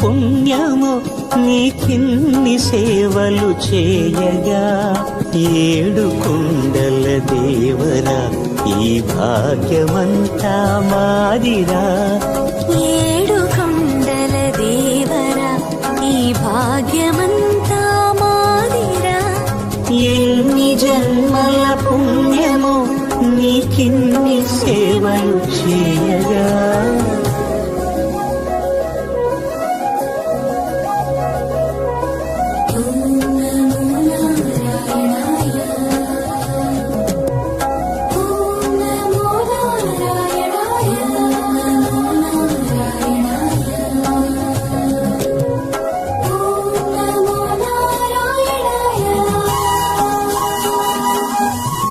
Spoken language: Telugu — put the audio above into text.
పుణ్యము నీకిన్ని సేవలు చేయగా. ఏడు కొండల దేవరా ఈ భాగ్యమంతా మాదిరా. ఏడు కొండల దేవరా ఈ భాగ్యమంతా మాదిరా. ఎన్ని జన్మల పుణ్యము నీకిన్ని